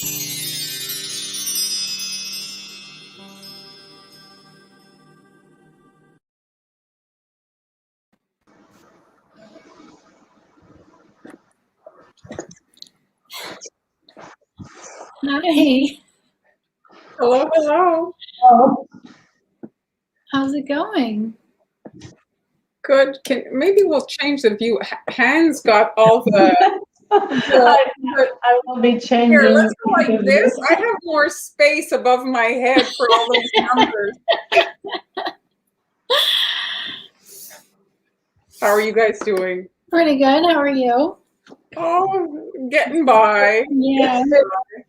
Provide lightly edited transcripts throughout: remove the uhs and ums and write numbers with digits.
Hi. Hello, hello. Oh, How's it going? Good. Maybe we'll change the view. Hans got all the. I will be changing. Here, let's go like this. I have more space above my head for all those numbers. How are you guys doing? Pretty good. How are you? Oh, getting by. Yeah.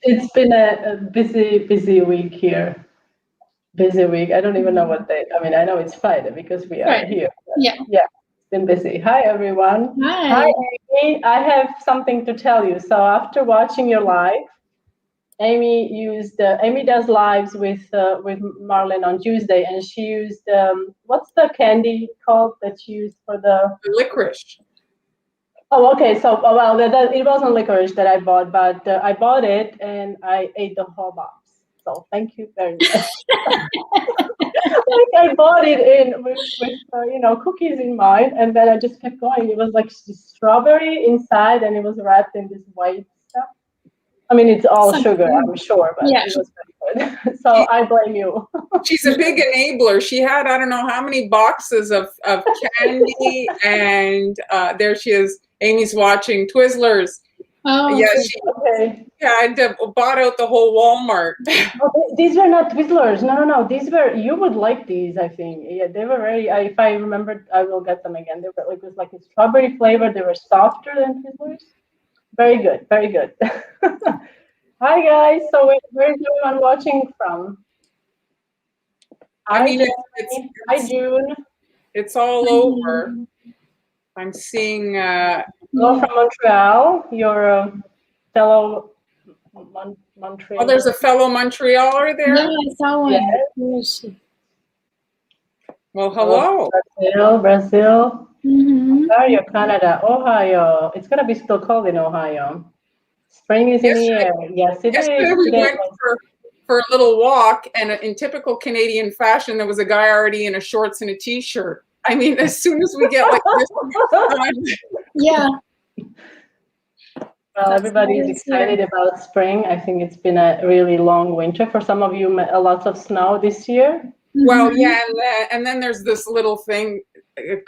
It's been a busy week here. Busy week. I don't even know what day. I mean, I know it's Friday because we are Right. here. Yeah. Yeah, it's been busy. Hi, everyone. Hi. Amy. I have something to tell you. So after watching your live, Amy does lives with Marlon on Tuesday, and she used what's the candy called that she used for the Licorice. Oh, okay. So, well, it wasn't licorice that I bought, but I bought it and I ate the whole box. So, thank you very much. Like I bought it with cookies in mind, and then I just kept going. It was like strawberry inside, and it was wrapped in this white stuff. I mean, it's all sugar, I'm sure, but Yeah. it was very good. So I blame you. She's a big enabler. She had, I don't know how many boxes of candy, and there she is. Amy's watching Twizzlers. Oh, Yeah, okay. had bought out the whole Walmart. Oh, these were not Twizzlers. No. These were, you would like these, I think. Yeah, they were very, if I remember, I will get them again. They were like, it was like a strawberry flavor. They were softer than Twizzlers. Very good, very good. Hi, guys. So where's everyone watching from? I mean, Hi, June. It's all over. I'm seeing. Hello from Montreal. You're a fellow Montreal. Oh, there's a fellow Montrealer there? Yeah, I saw one. Yes. Who is she? Well, hello. Brazil. Mm-hmm. Ontario, Canada, Ohio. It's going to be still cold in Ohio. Spring is in the air. Yes, it is. Yesterday we went for a little walk, and in typical Canadian fashion, there was a guy already in a shorts and a t-shirt. I mean, as soon as we get like this, Yeah. Well, everybody's excited about spring. I think it's been a really long winter. For some of you, lots of snow this year. Well, yeah, and then there's this little thing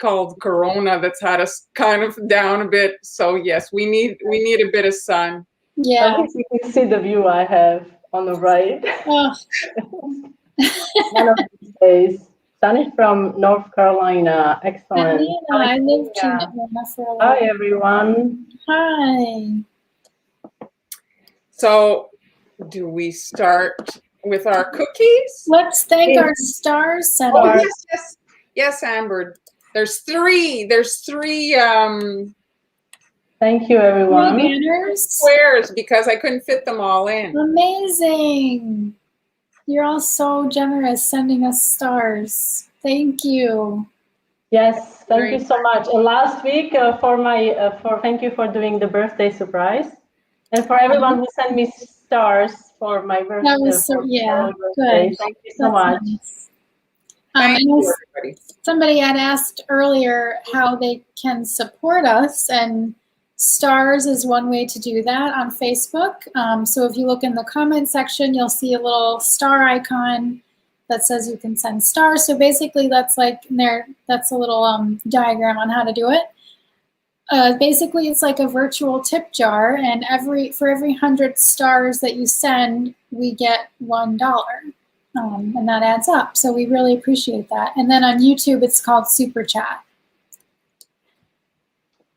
called Corona that's had us kind of down a bit. So yes, we need a bit of sun. Yeah. At least you can see the view I have on the right. Oh. One of these days. Sunny from North Carolina. Excellent. I lived in Atlanta for a while. Hi, everyone. Hi. So, do we start with our cookies? Let's thank our star setter. Oh, yes, Amber. There's three. Thank you, everyone. Squares because I couldn't fit them all in. Amazing. You're all so generous sending us stars. Thank you. Yes, thank you so much. Last week thank you for doing the birthday surprise, and for everyone who sent me stars for my birthday. That was so good. Thank you so much. Nice. Thank you, everybody. Somebody had asked earlier how they can support us, and stars is one way to do that on Facebook. So if you look in the comment section, you'll see a little star icon that says you can send stars. So basically that's like there. That's a little diagram on how to do it. Basically, it's like a virtual tip jar, and for every 100 stars that you send, we get $1. And that adds up. So we really appreciate that. And then on YouTube, it's called SuperChat.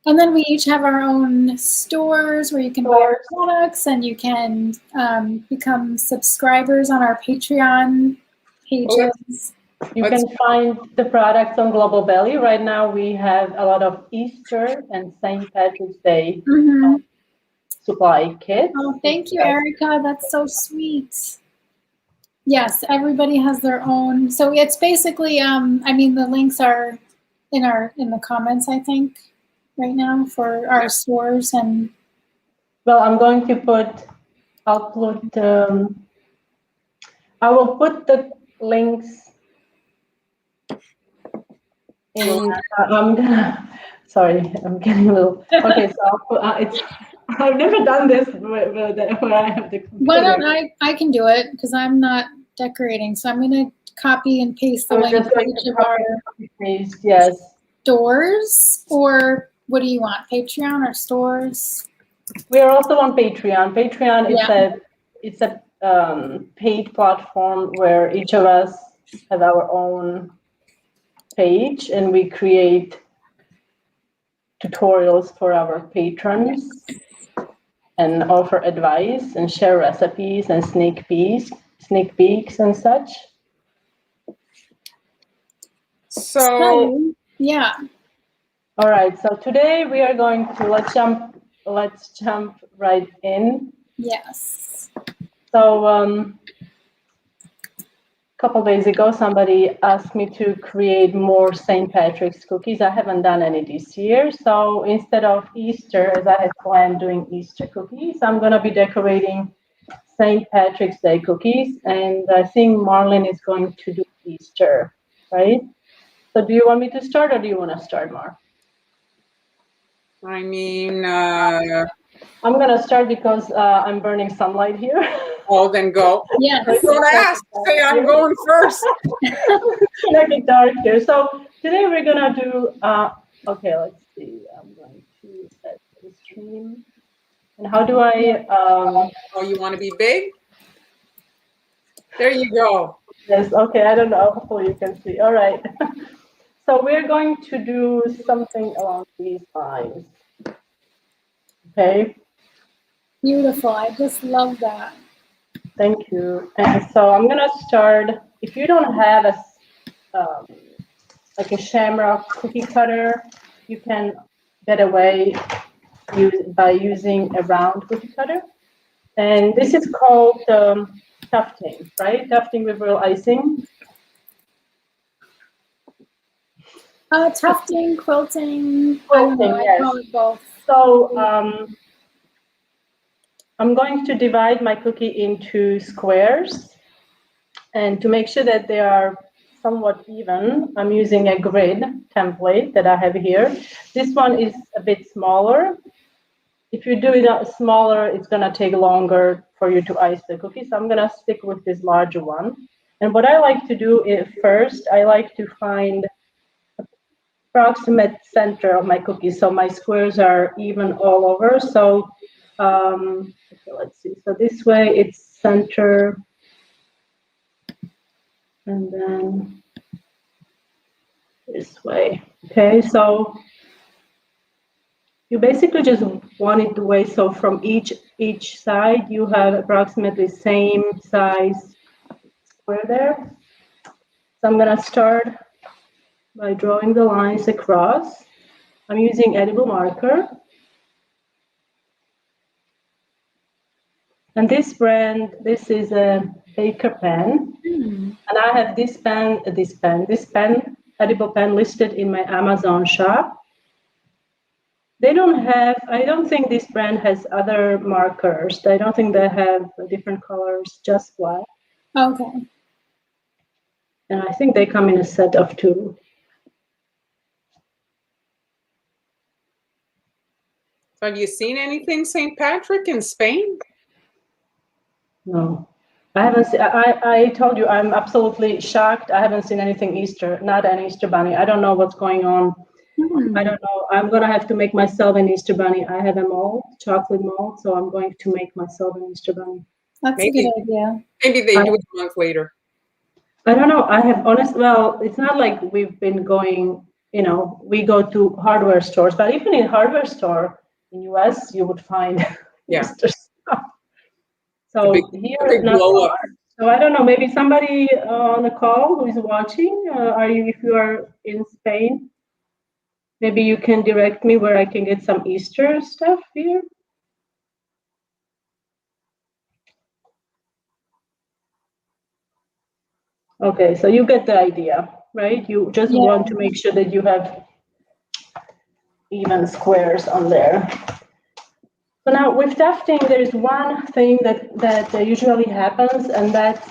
And then we each have our own stores where you can buy our products, and you can become subscribers on our Patreon pages. You can find the products on Global Belly. Right now, we have a lot of Easter and St. Patrick's Day supply kits. Oh, thank you, Erica. That's so sweet. Yes, everybody has their own. So it's basically, I mean, the links are in the comments, I think, right now for our stores. And well, I'm going to put I'll put. I will put the links in. I'm gonna. Sorry, I'm getting a little. Okay, so I'll put, it's. I've never done this where I have the computer. Why don't I can do it because I'm not decorating. So I'm going to copy and paste the I'm link just to going each to of our paste. Yes. stores, or what do you want? Patreon or stores? We are also on Patreon. Patreon Yeah. it's a paid platform where each of us have our own page, and we create tutorials for our patrons and offer advice and share recipes and sneak peeks and such. So yeah. All right. So today we are going to let's jump right in. Yes. So a couple days ago, somebody asked me to create more St. Patrick's cookies. I haven't done any this year. So instead of Easter, as I had planned doing Easter cookies, I'm going to be decorating St. Patrick's Day cookies. And I think Marlene is going to do Easter, right? So do you want me to start, or do you want to start, Mar? I mean, I'm going to start because I'm burning sunlight here. oh, then go. Yes. Don't ask. Say I'm going first. It's gonna get dark here. So today we're gonna do. Okay, let's see. I'm going to set the stream. And how do I? Oh, you want to be big? There you go. Yes. Okay. I don't know. Hopefully you can see. All right. So we're going to do something along these lines. Okay. Beautiful. I just love that. Thank you. And so I'm gonna start. If you don't have a like a shamrock cookie cutter, you can get away by using a round cookie cutter. And this is called tufting, right? Tufting with real icing. Tufting, quilting. Quilting, I yes. call it both. So I'm going to divide my cookie into squares. And to make sure that they are somewhat even, I'm using a grid template that I have here. This one is a bit smaller. If you do it smaller, it's going to take longer for you to ice the cookie. So I'm going to stick with this larger one. And what I like to do is first, I like to find approximate center of my cookies. So my squares are even all over. So okay, let's see. So this way it's center. And then this way. Okay, so you basically just want it the way, so from each side you have approximately same size square there. So I'm gonna start by drawing the lines across. I'm using edible marker. And this brand, this is a Baker pen. And I have this pen, edible pen listed in my Amazon shop. They don't have, I don't think this brand has other markers. I don't think they have different colors, just black. Okay. And I think they come in a set of 2. Have you seen anything St. Patrick in Spain? No, I haven't seen, I told you, I'm absolutely shocked. I haven't seen anything Easter, not an Easter bunny. I don't know what's going on. I don't know. I'm going to have to make myself an Easter bunny. I have a mold, chocolate mold, so I'm going to make myself an Easter bunny. That's a good idea. Maybe they do it a month later. I don't know. I have well, it's not like we've been going, we go to hardware stores, but even in hardware store in US, you would find Easter stuff. So here, not so much. So I don't know, maybe somebody on the call who is watching, if you are in Spain, maybe you can direct me where I can get some Easter stuff here. Okay, so you get the idea, right? You just want to make sure that you have even squares on there. So now with tufting, there's one thing that usually happens, and that's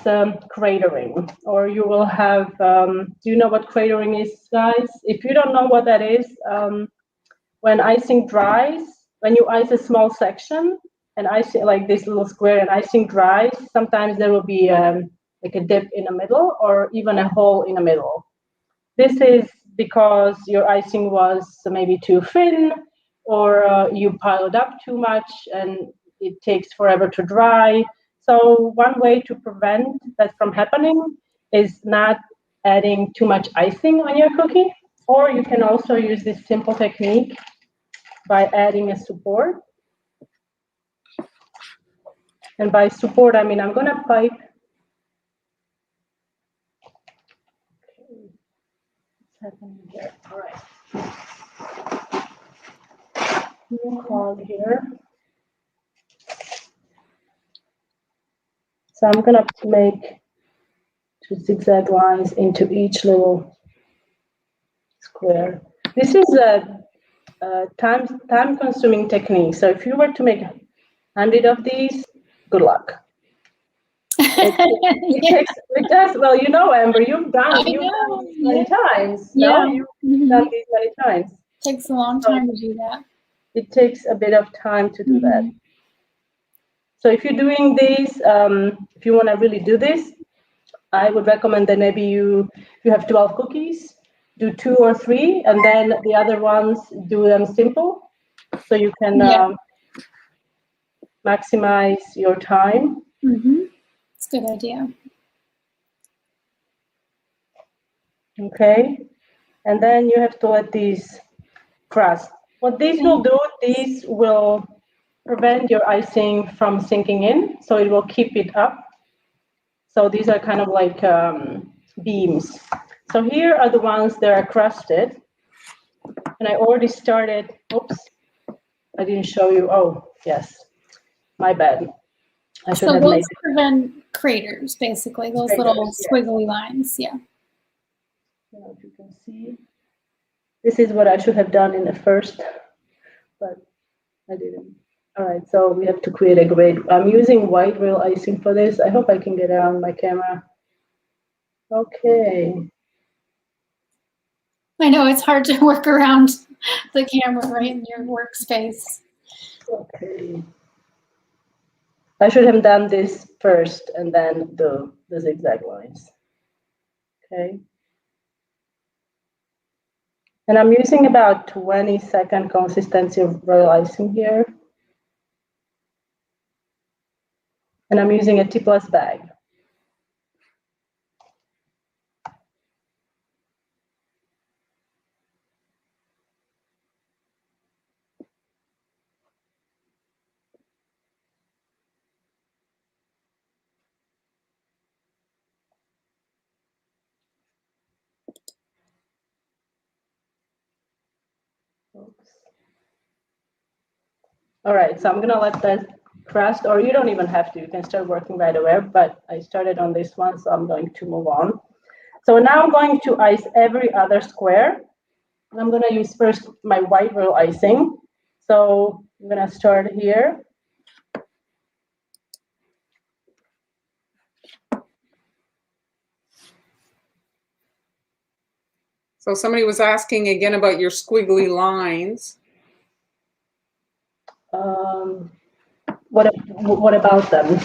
cratering. Or you will have, do you know what cratering is, guys? If you don't know what that is, when icing dries, when you ice a small section, and icing like this little square, and icing dries, sometimes there will be like a dip in the middle, or even a hole in the middle. This is because your icing was maybe too thin, or you piled up too much and it takes forever to dry. So one way to prevent that from happening is not adding too much icing on your cookie, or you can also use this simple technique by adding a support. And by support, I mean I'm gonna pipe. What's happening here? All right. New cog here. So I'm gonna make 2 zigzag lines into each little square. This is a time-consuming technique. So if you were to make 100 of these, good luck. It does. Well, you know, Amber, you've done these many times. Yeah. No, you've done these many times. Takes a long time to do that. It takes a bit of time to do that. So if you're doing these, if you want to really do this, I would recommend that maybe if you have 12 cookies, do 2 or 3, and then the other ones do them simple, so you can maximize your time. It's a good idea. Okay, and then you have to let these crust. What these will do, these will prevent your icing from sinking in, so it will keep it up. So these are kind of like beams. So here are the ones that are crusted. And I already started, oops, I didn't show you. Oh, yes, my bad. I should have made it. Prevent craters, basically, those little squiggly lines, yeah. Now, if you can see, this is what I should have done in the first, but I didn't. All right, so we have to create a grid. I'm using white real icing for this. I hope I can get it on my camera. Okay. I know it's hard to work around the camera right in your workspace. Okay. I should have done this first and then the zigzag lines. Okay. And I'm using about 20-second consistency of royal icing here. And I'm using a tipless bag. Oops. All right, so I'm gonna let that crust, or you don't even have to, you can start working right away, but I started on this one, so I'm going to move on. So now I'm going to ice every other square. And I'm gonna use first my white royal icing. So I'm gonna start here. So somebody was asking again about your squiggly lines. What about them?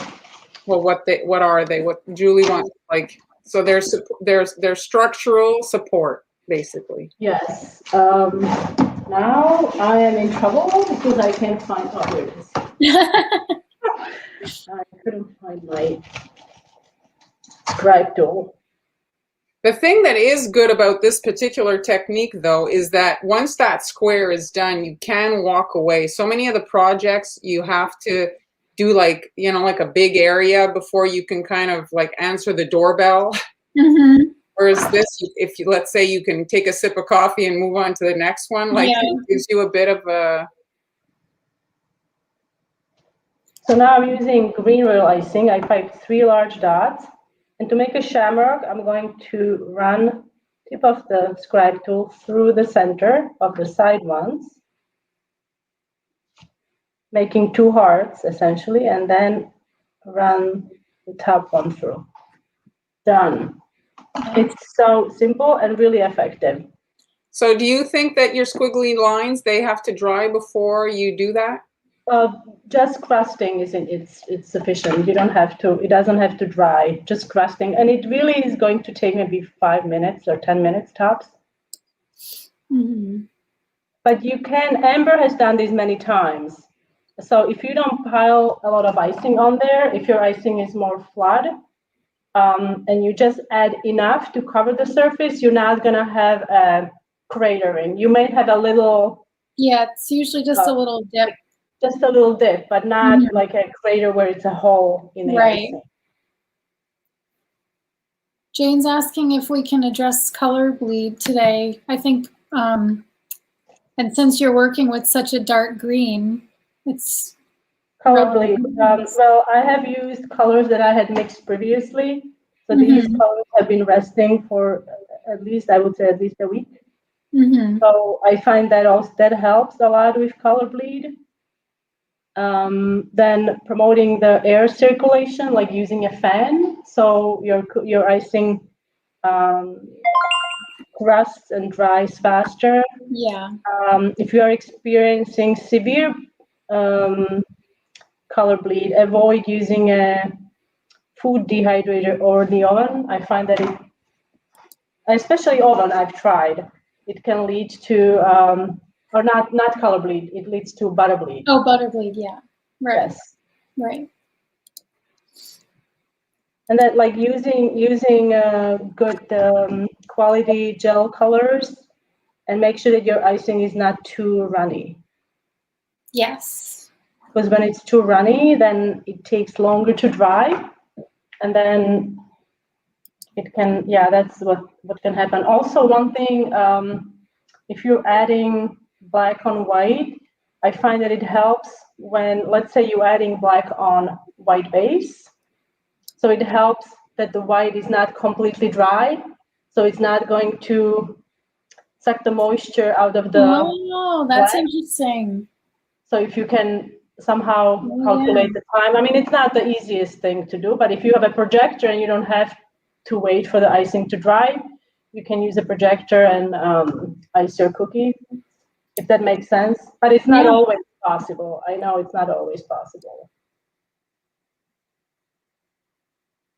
Well, what are they? What Julie wants, like, so they're structural support, basically. Yes. Now I am in trouble because I can't find, oh, here it is. I couldn't find my scribe tool. The thing that is good about this particular technique, though, is that once that square is done, you can walk away. So many of the projects, you have to do like, you know, like a big area before you can kind of like answer the doorbell. Whereas this, if you, let's say you can take a sip of coffee and move on to the next one, like it gives you a bit of a... So now I'm using green royal icing. I piped 3 large dots. And to make a shamrock, I'm going to run tip of the scribe tool through the center of the side ones. making 2 hearts essentially, and then run the top one through. Done. It's so simple and really effective. So do you think that your squiggly lines, they have to dry before you do that? Just crusting it's sufficient. You don't have to, it doesn't have to dry, just crusting. And it really is going to take maybe 5 minutes or 10 minutes tops. Mm-hmm. But you can, Amber has done this many times. So if you don't pile a lot of icing on there, if your icing is more flat, and you just add enough to cover the surface, you're not gonna have a cratering. You may have a little. Yeah, it's usually just a little dip. Just a little dip, but not like a crater where it's a hole in the icing. Jane's asking if we can address color bleed today. I think, and since you're working with such a dark green, it's color bleed. Well, I have used colors that I had mixed previously. So these colors have been resting for at least, I would say, at least a week. So I find that also that helps a lot with color bleed. Then promoting the air circulation, like using a fan, so your icing rusts and dries faster. Yeah. If you are experiencing severe color bleed, avoid using a food dehydrator or the oven. I find that it, especially oven, I've tried, it can lead to or not color bleed, it leads to butter bleed. Oh, butter bleed, yeah. Right. Yes. Right. And then like using good quality gel colors, and make sure that your icing is not too runny. Yes. Because when it's too runny, then it takes longer to dry, and then it can, yeah, that's what can happen. Also, one thing, if you're adding black on white, I find that it helps when, let's say you're adding black on white base. So it helps that the white is not completely dry. So it's not going to suck the moisture out of the Oh, that's black. interesting. So if you can somehow calculate the time, I mean, it's not the easiest thing to do, but if you have a projector and you don't have to wait for the icing to dry, you can use a projector and ice your cookie, if that makes sense. But it's not always possible. I know it's not always possible.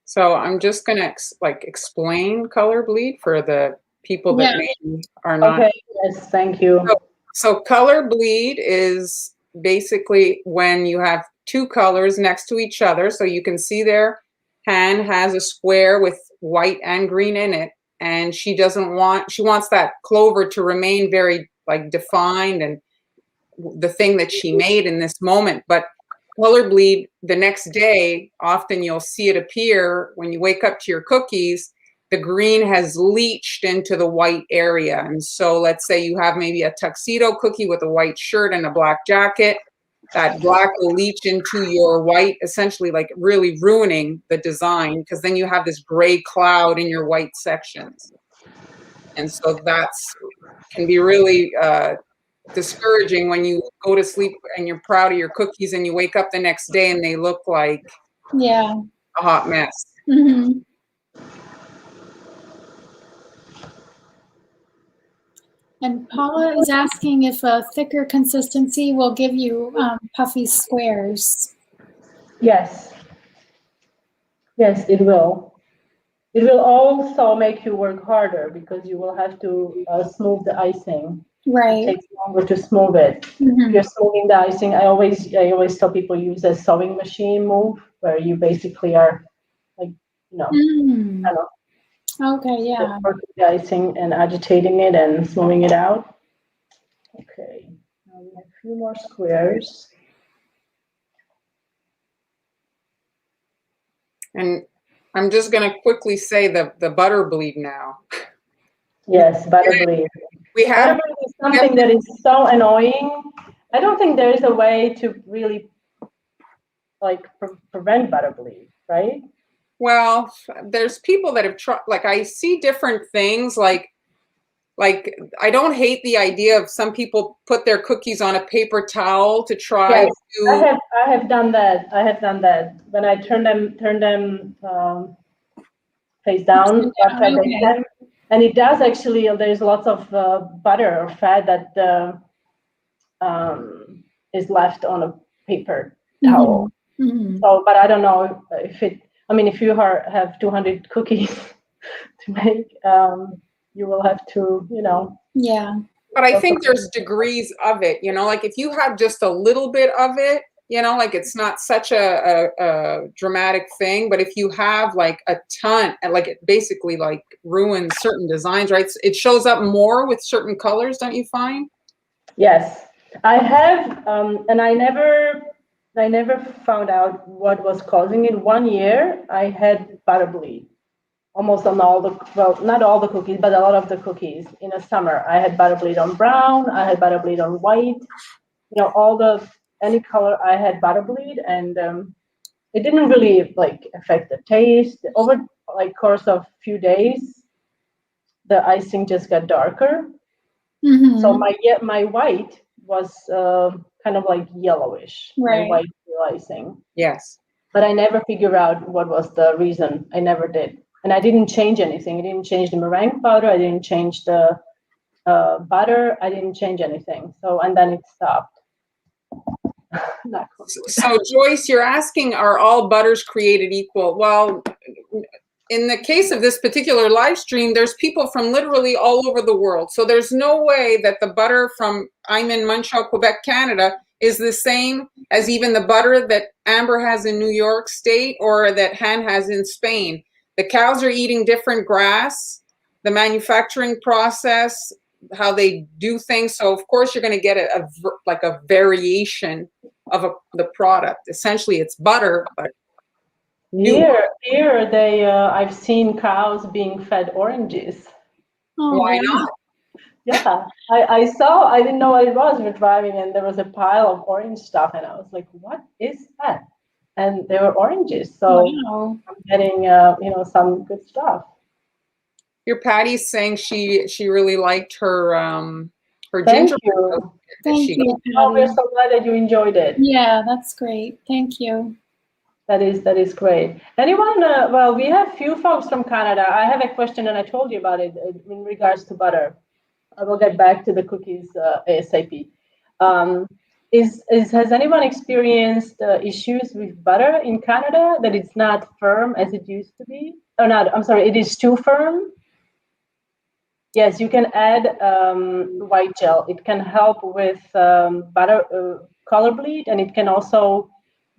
So I'm just gonna explain color bleed for the people that maybe are not. Okay. Yes. Thank you. So color bleed is basically when you have 2 colors next to each other. So you can see their hand has a square with white and green in it, and she wants that clover to remain very like defined and the thing that she made in this moment. But color bleed the next day, often you'll see it appear when you wake up to your cookies, the green has leached into the white area. And so let's say you have maybe a tuxedo cookie with a white shirt and a black jacket, that black will leach into your white, essentially like really ruining the design, because then you have this gray cloud in your white sections. And so can be really discouraging when you go to sleep and you're proud of your cookies and you wake up the next day and they look like a hot mess. And Paula is asking if a thicker consistency will give you puffy squares. Yes. Yes, it will. It will also make you work harder because you will have to smooth the icing. Right. It takes longer to smooth it. If you're smoothing the icing, I always tell people use a sewing machine move where you basically are like, kind of okay, yeah. working the icing and agitating it and smoothing it out. Okay, now we have a few more squares. And I'm just going to quickly say the butter bleed now. Yes, butter bleed. Butter bleed is something that is so annoying. I don't think there is a way to really like prevent butter bleed, right? Well, there's people that have tried, like I see different things, like like, I don't hate the idea of some people put their cookies on a paper towel to try Yes, to. I have done that. I have done that when I turn them face down after I bake them, and it does actually. There's lots of butter or fat that is left on a paper towel. Mm-hmm. So, but I don't know if it. I mean, if you have 200 cookies to make, you will have to, Yeah. But I think there's degrees of it, like if you have just a little bit of it, like it's not such a dramatic thing. But if you have like a ton, and like it basically like ruins certain designs, right? It shows up more with certain colors, don't you find? Yes, I have, and I never found out what was causing it. One year, I had butter bleed almost on all the, well, not all the cookies, but a lot of the cookies in the summer. I had butter bleed on brown, I had butter bleed on white, any color I had butter bleed, and it didn't really like affect the taste. Over like course of few days, the icing just got darker. Mm-hmm. So my white was kind of like yellowish, right. My white icing. Yes. But I never figured out what was the reason. I never did. And I didn't change anything. I didn't change the meringue powder. I didn't change the butter. I didn't change anything. So, and then it stopped. So Joyce, you're asking, are all butters created equal? Well, in the case of this particular live stream, there's people from literally all over the world. So there's no way that the butter from, I'm in Montreal, Quebec, Canada, is the same as even the butter that Amber has in New York State or that Han has in Spain. The cows are eating different grass, the manufacturing process, how they do things. So of course you're going to get a variation of the product. Essentially it's butter, but here they I've seen cows being fed oranges. Oh, why not? Yeah, I saw, I didn't know what it was. We were driving and there was a pile of orange stuff and I was like, what is that? And they were oranges. So wow. I'm getting, some good stuff. Your Patty's saying she really liked her Thank ginger. you. Thank you. Oh, we're so glad that you enjoyed it. Yeah, that's great. Thank you. That is great. Anyone? Well, we have few folks from Canada. I have a question, and I told you about it in regards to butter. I will get back to the cookies ASAP. Has anyone experienced issues with butter in Canada, that it's not firm as it used to be? Oh, not. I'm sorry. It is too firm. Yes, you can add white gel. It can help with butter color bleed, and it can also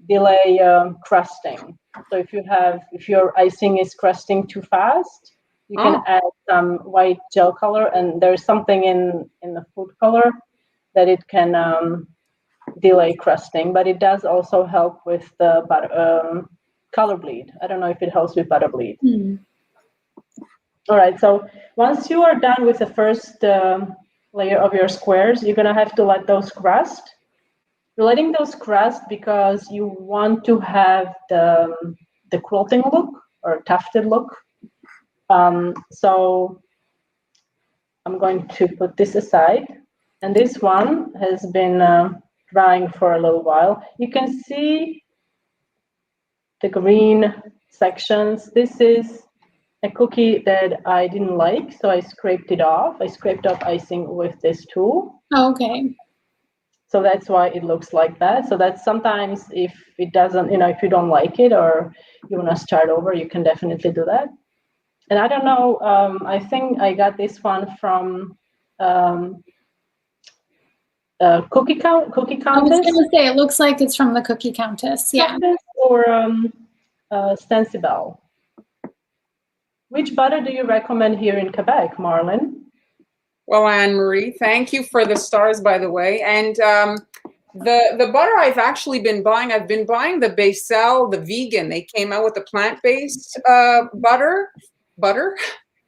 delay crusting. So if your icing is crusting too fast, you can add some white gel color, and there's something in the food color that it can delay crusting, but it does also help with the butter, color bleed. I don't know if it helps with butter bleed. All right, so once you are done with the first layer of your squares, you're gonna have to let those crust. You're letting those crust because you want to have the quilting look or tufted look. So I'm going to put this aside, and this one has been drying for a little while. You can see the green sections. This is a cookie that I didn't like, so I scraped it off. I scraped off icing with this tool. Okay. So that's why it looks like that. So that's sometimes if it doesn't, if you don't like it or you want to start over, you can definitely do that. And I don't know, I think I got this one from Cookie Countess. I was going to say, it looks like it's from the Cookie Countess. Yeah. Or Stencibel. Which butter do you recommend here in Quebec, Marlon? Well, Anne-Marie, thank you for the stars, by the way. And the butter I've actually been buying, I've been buying the Becel, the vegan. They came out with the plant-based butter,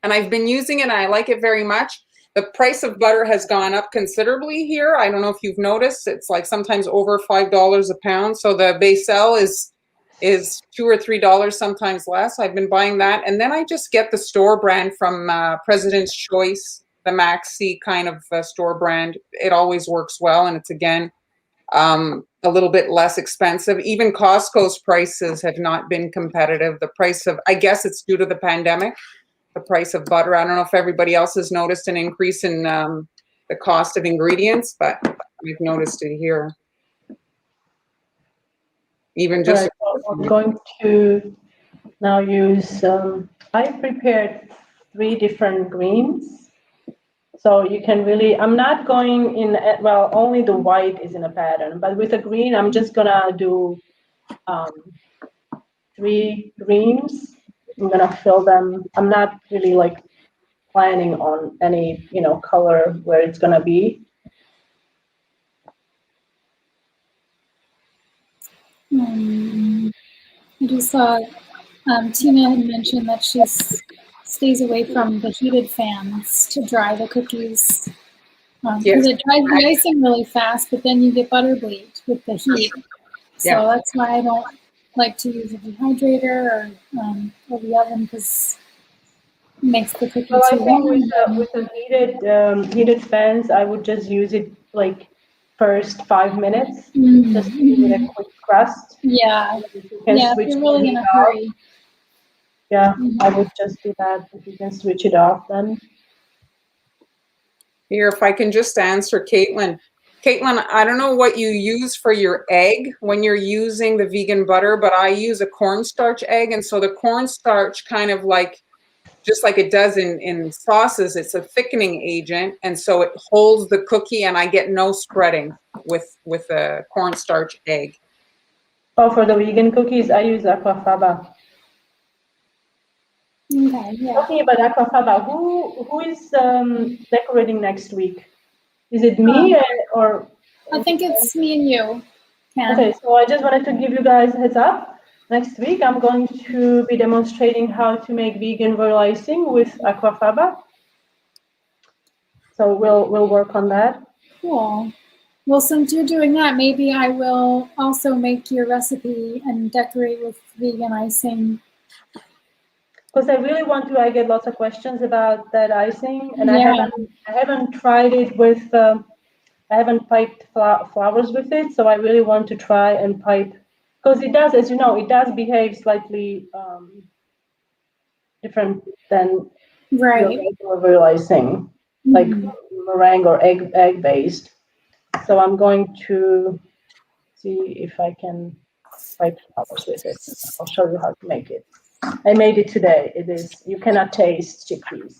and I've been using it, and I like it very much. The price of butter has gone up considerably here. I don't know if you've noticed. It's like sometimes over $5 a pound. So the Becel is $2 or $3, sometimes less. I've been buying that. And then I just get the store brand from President's Choice. the Maxi kind of store brand. It always works well, and it's again a little bit less expensive. Even Costco's prices have not been competitive. The price of, I guess it's due to the pandemic, the price of butter. I don't know if everybody else has noticed an increase in the cost of ingredients, but we've noticed it here. Even just. Right. So I'm going to now use, I prepared 3 different greens. So you can really, I'm not going in, well, only the white is in a pattern, but with the green, I'm just gonna do 3 greens. I'm gonna fill them. I'm not really like planning on any, color where it's gonna be. I just saw Tina had mentioned that she stays away from the heated fans to dry the cookies because it dries the icing really fast, but then you get butter bleed with the heat. So that's why I don't like to use a dehydrator or the oven because it makes the cookie Well, I too think warm. with the heated fans, I would just use it like first 5 minutes, just to give it a quick crust. Yeah. You can Yeah, switch if you're really in a off. hurry. Yeah, I would just do that. If you can switch it off, then. Here, if I can just answer Caitlin. Caitlin, I don't know what you use for your egg when you're using the vegan butter, but I use a cornstarch egg. And so the cornstarch kind of like, just like it does in sauces, it's a thickening agent. And so it holds the cookie and I get no spreading with a cornstarch egg. Oh, for the vegan cookies, I use aquafaba. Okay, yeah. Talking about aquafaba, who is decorating next week? Is it me or? I think it's me and you, Ken. Okay, so I just wanted to give you guys a heads up. Next week, I'm going to be demonstrating how to make vegan royal icing with aquafaba. So we'll work on that. Cool. Well, since you're doing that, maybe I will also make your recipe and decorate with vegan icing. Because I really want to. I get lots of questions about that icing, and I haven't tried it with. I haven't piped flowers with it, so I really want to try and pipe. Because it does, as you know, it does behave slightly different than regular royal icing, like meringue or egg based. So I'm going to see if I can pipe flowers with it. I'll show you how to make it. I made it today. It is, you cannot taste chickpeas.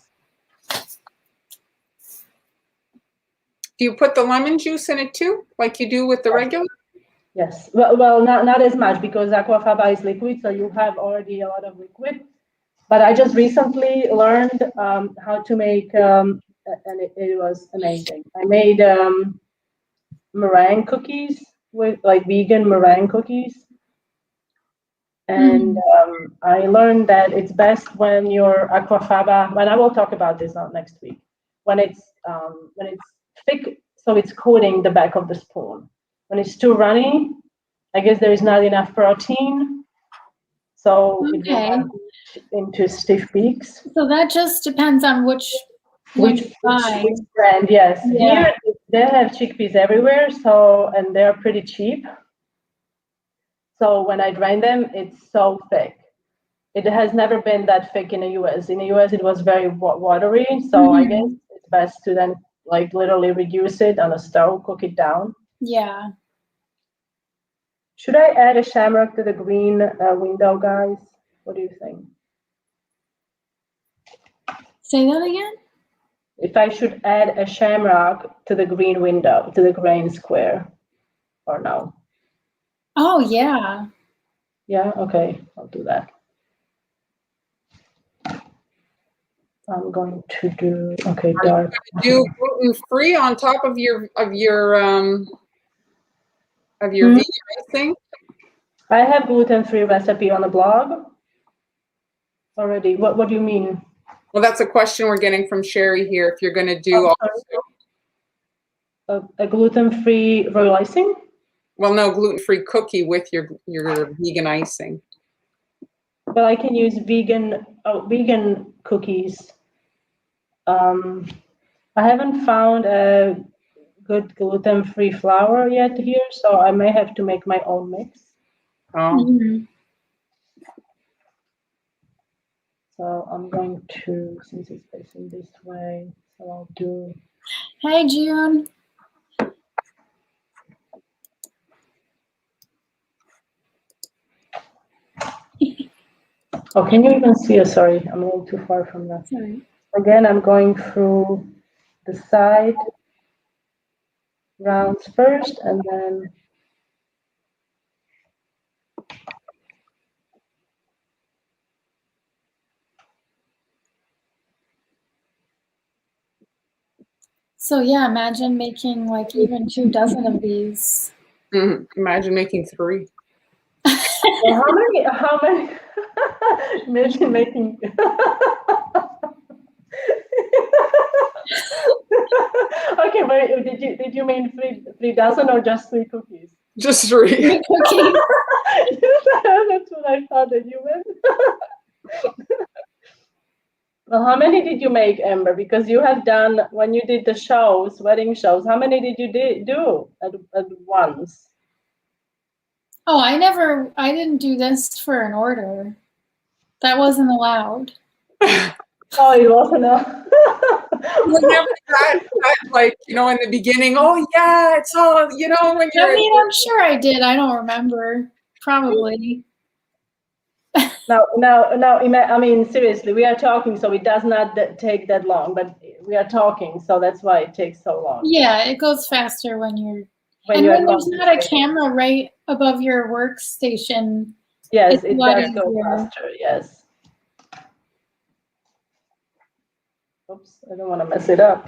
Do you put the lemon juice in it too, like you do with the regular? Yes. Well, not as much because aquafaba is liquid, so you have already a lot of liquid. But I just recently learned how to make, and it was amazing. I made meringue cookies with like vegan meringue cookies. And I learned that it's best when your aquafaba, and I will talk about this next week, when it's thick, so it's coating the back of the spoon. When it's too runny, I guess there is not enough protein, so it will not into stiff peaks. So that just depends on which brand. Yes, here they have chickpeas everywhere, and they're pretty cheap. So when I grind them, it's so thick. It has never been that thick in the US. In the US, it was very watery. So I guess it's best to then like literally reduce it on a stove, cook it down. Yeah. Should I add a shamrock to the green window, guys? What do you think? Say that again? If I should add a shamrock to the green window, to the green square, or no? Oh, yeah. Yeah, okay, I'll do that. I'm going to do, okay, dark. Do gluten-free on top of your vegan icing? I have gluten-free recipe on the blog already. What do you mean? Well, that's a question we're getting from Sherry here. If you're going to do a gluten-free royal icing? Well, no, gluten-free cookie with your vegan icing. Well, I can use vegan cookies. I haven't found a good gluten-free flour yet here, so I may have to make my own mix. Oh. Mhm. So I'm going to, since it's facing this way, so I'll do. Hey, June. Oh, can you even see us? Sorry, I'm a little too far from that. Sorry. Again, I'm going through the side rounds first, and then So yeah, imagine making like even 2 dozen of these. Imagine making 3. well, how many imagine making okay, but did you mean 3 dozen or just 3 cookies? Just 3. 3 cookies. That's what I thought that you meant. Well, how many did you make, Amber? Because you have done, when you did the shows, wedding shows, how many did you do at once? Oh, I didn't do this for an order. That wasn't allowed. Oh, it wasn't a... Whenever that, like, you know, in the beginning, oh yeah, it's all, you know, when you're. I mean, I'm sure I did. I don't remember. Probably. Now, I mean, seriously, we are talking, so it does not take that long, but we are talking, so that's why it takes so long. Yeah, it goes faster when you're. When and you when are there's not a concentrating. camera right above your workstation, Yes, it's a it lot does go easier. faster, yes. Oops, I don't want to mess it up.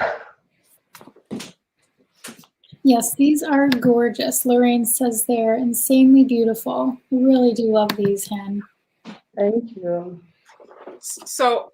Yes, these are gorgeous. Lorraine says they're insanely beautiful. I really do love these, Hen. Thank you. So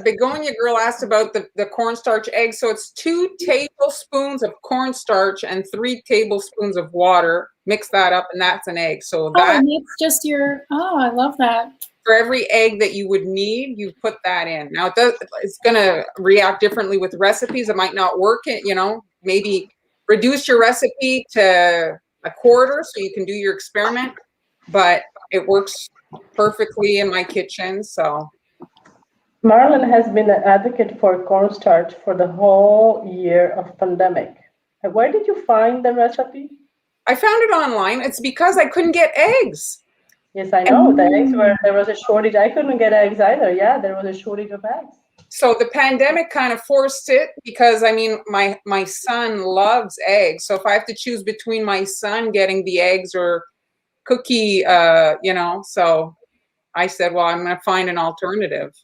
Begonia girl asked about the cornstarch eggs. So it's 2 tablespoons of cornstarch and 3 tablespoons of water. Mix that up, and that's an egg. So that. Oh, and it's just your. Oh, I love that. For every egg that you would need, you put that in. Now it's going to react differently with recipes. It might not work. You know, maybe reduce your recipe to a quarter so you can do your experiment. But it works perfectly in my kitchen. So. Marlon has been an advocate for cornstarch for the whole year of pandemic. Where did you find the recipe? I found it online. It's because I couldn't get eggs. Yes, I know. The eggs there was a shortage. I couldn't get eggs either. Yeah, there was a shortage of eggs. So the pandemic kind of forced it because, I mean, my son loves eggs. So if I have to choose between my son getting the eggs or cookie, you know, so I said, well, I'm going to find an alternative.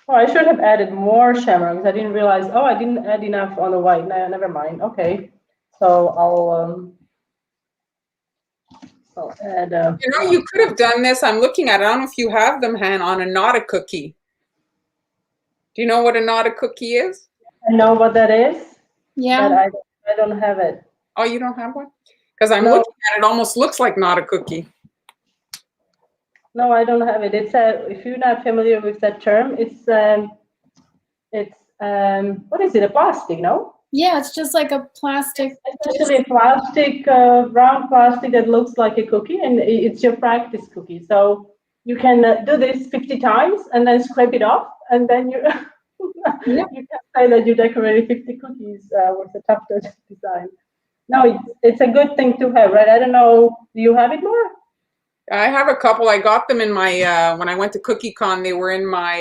Oh, I should have added more shamrocks. I didn't realize. Oh, I didn't add enough on the white. No, never mind. Okay, so I'll add. You know, you could have done this. I'm looking at it. I don't know if you have them, Han, on a nata cookie. Do you know what a nata cookie is? I know what that is. Yeah. But I don't have it. Oh, you don't have one? Because I'm looking at it. Almost looks like nata cookie. No, I don't have it. It's if you're not familiar with that term, it's what is it? A plastic, no? Yeah, it's just like a plastic. Especially a plastic, round plastic that looks like a cookie, and it's your practice cookie. So you can do this 50 times and then scrape it off, and then you you can say that you decorated 50 cookies with a tufted design. No, it's a good thing to have, right? I don't know. Do you have it more? I have a couple. I got them in my when I went to CookieCon. They were in my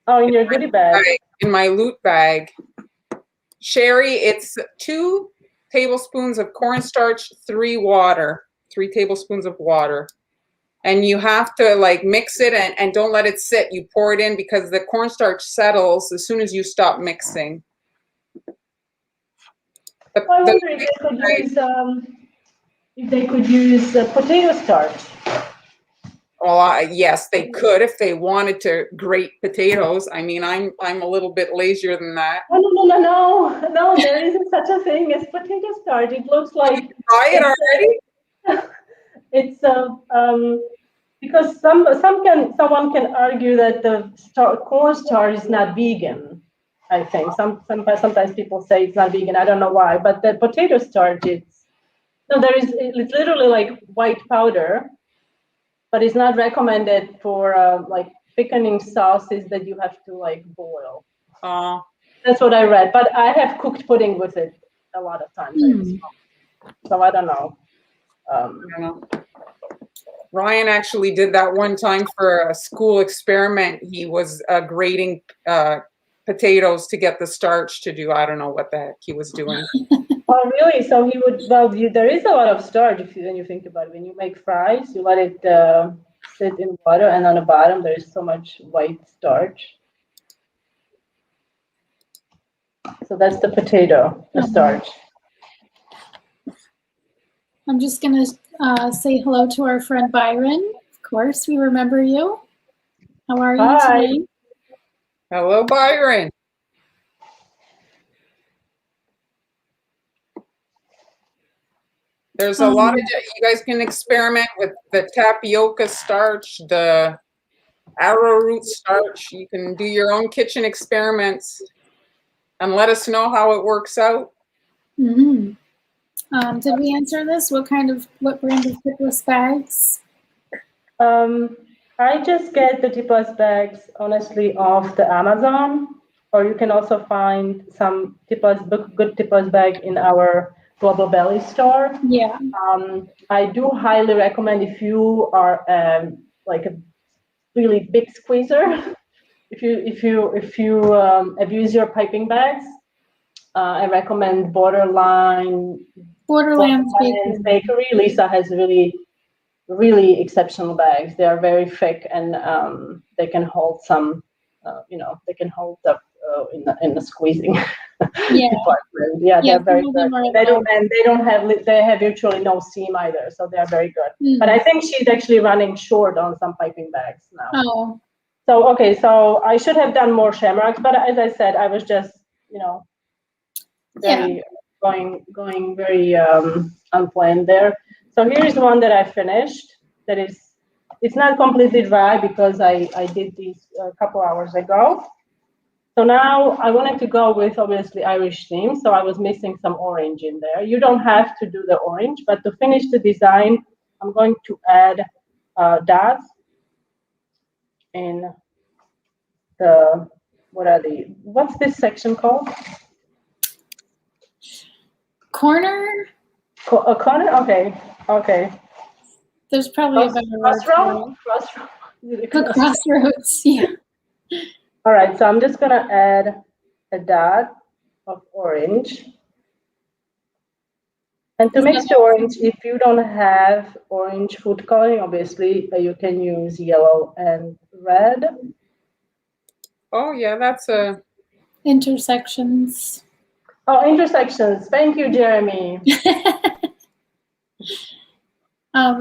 in your goodie bag. In my loot bag. Sherry, it's 2 tablespoons of cornstarch, 3 tablespoons of water. And you have to like mix it and don't let it sit. You pour it in because the cornstarch settles as soon as you stop mixing. I wonder if they could use potato starch. Well, yes, they could if they wanted to grate potatoes. I mean, I'm a little bit lazier than that. No, there isn't such a thing as potato starch. It looks like try it already. It's Because someone can argue that the cornstarch is not vegan. I think sometimes people say it's not vegan. I don't know why, but the potato starch it's it's literally like white powder, but it's not recommended for like thickening sauces that you have to like boil. That's what I read, but I have cooked pudding with it a lot of times. So I don't know. I don't know. Ryan actually did that one time for a school experiment. He was grating potatoes to get the starch to do, I don't know what the heck he was doing. Oh, really? So he would, well, there is a lot of starch when you think about it. When you make fries, you let it sit in water, and on the bottom there is so much white starch. So that's the potato, the starch. I'm just going to say hello to our friend Byron. Of course, we remember you. How are you today? Hello, Byron. There's a lot of, you guys can experiment with the tapioca starch, the arrowroot starch. You can do your own kitchen experiments and let us know how it works out. Mm-hmm. Did we answer this? What brand of tipless bags? I just get the tipless bags, honestly, off the Amazon, or you can also find some good tipless bag in our Global Belly store. Yeah. I do highly recommend if you are like a really big squeezer, if you abuse your piping bags, I recommend Borderlands Bakery. Lisa has really exceptional bags. They are very thick, and they can hold some, they can hold up in the squeezing department. Yeah, they're very good. They have virtually no seam either, so they are very good. But I think she's actually running short on some piping bags now. Oh. So okay, so I should have done more shamrocks, but as I said, I was just going very unplanned there. So here's one that I finished. It's not completely dry because I did these a couple hours ago. So now I wanted to go with obviously Irish theme. So I was missing some orange in there. You don't have to do the orange, but to finish the design, I'm going to add dots in the, what's this section called? Corner? A corner? Okay. There's probably a better word. Crossroads, yeah. All right, so I'm just gonna add a dot of orange. And to mix the orange, if you don't have orange food coloring, obviously you can use yellow and red. Oh yeah, that's a intersections. Oh, intersections. Thank you, Jeremy.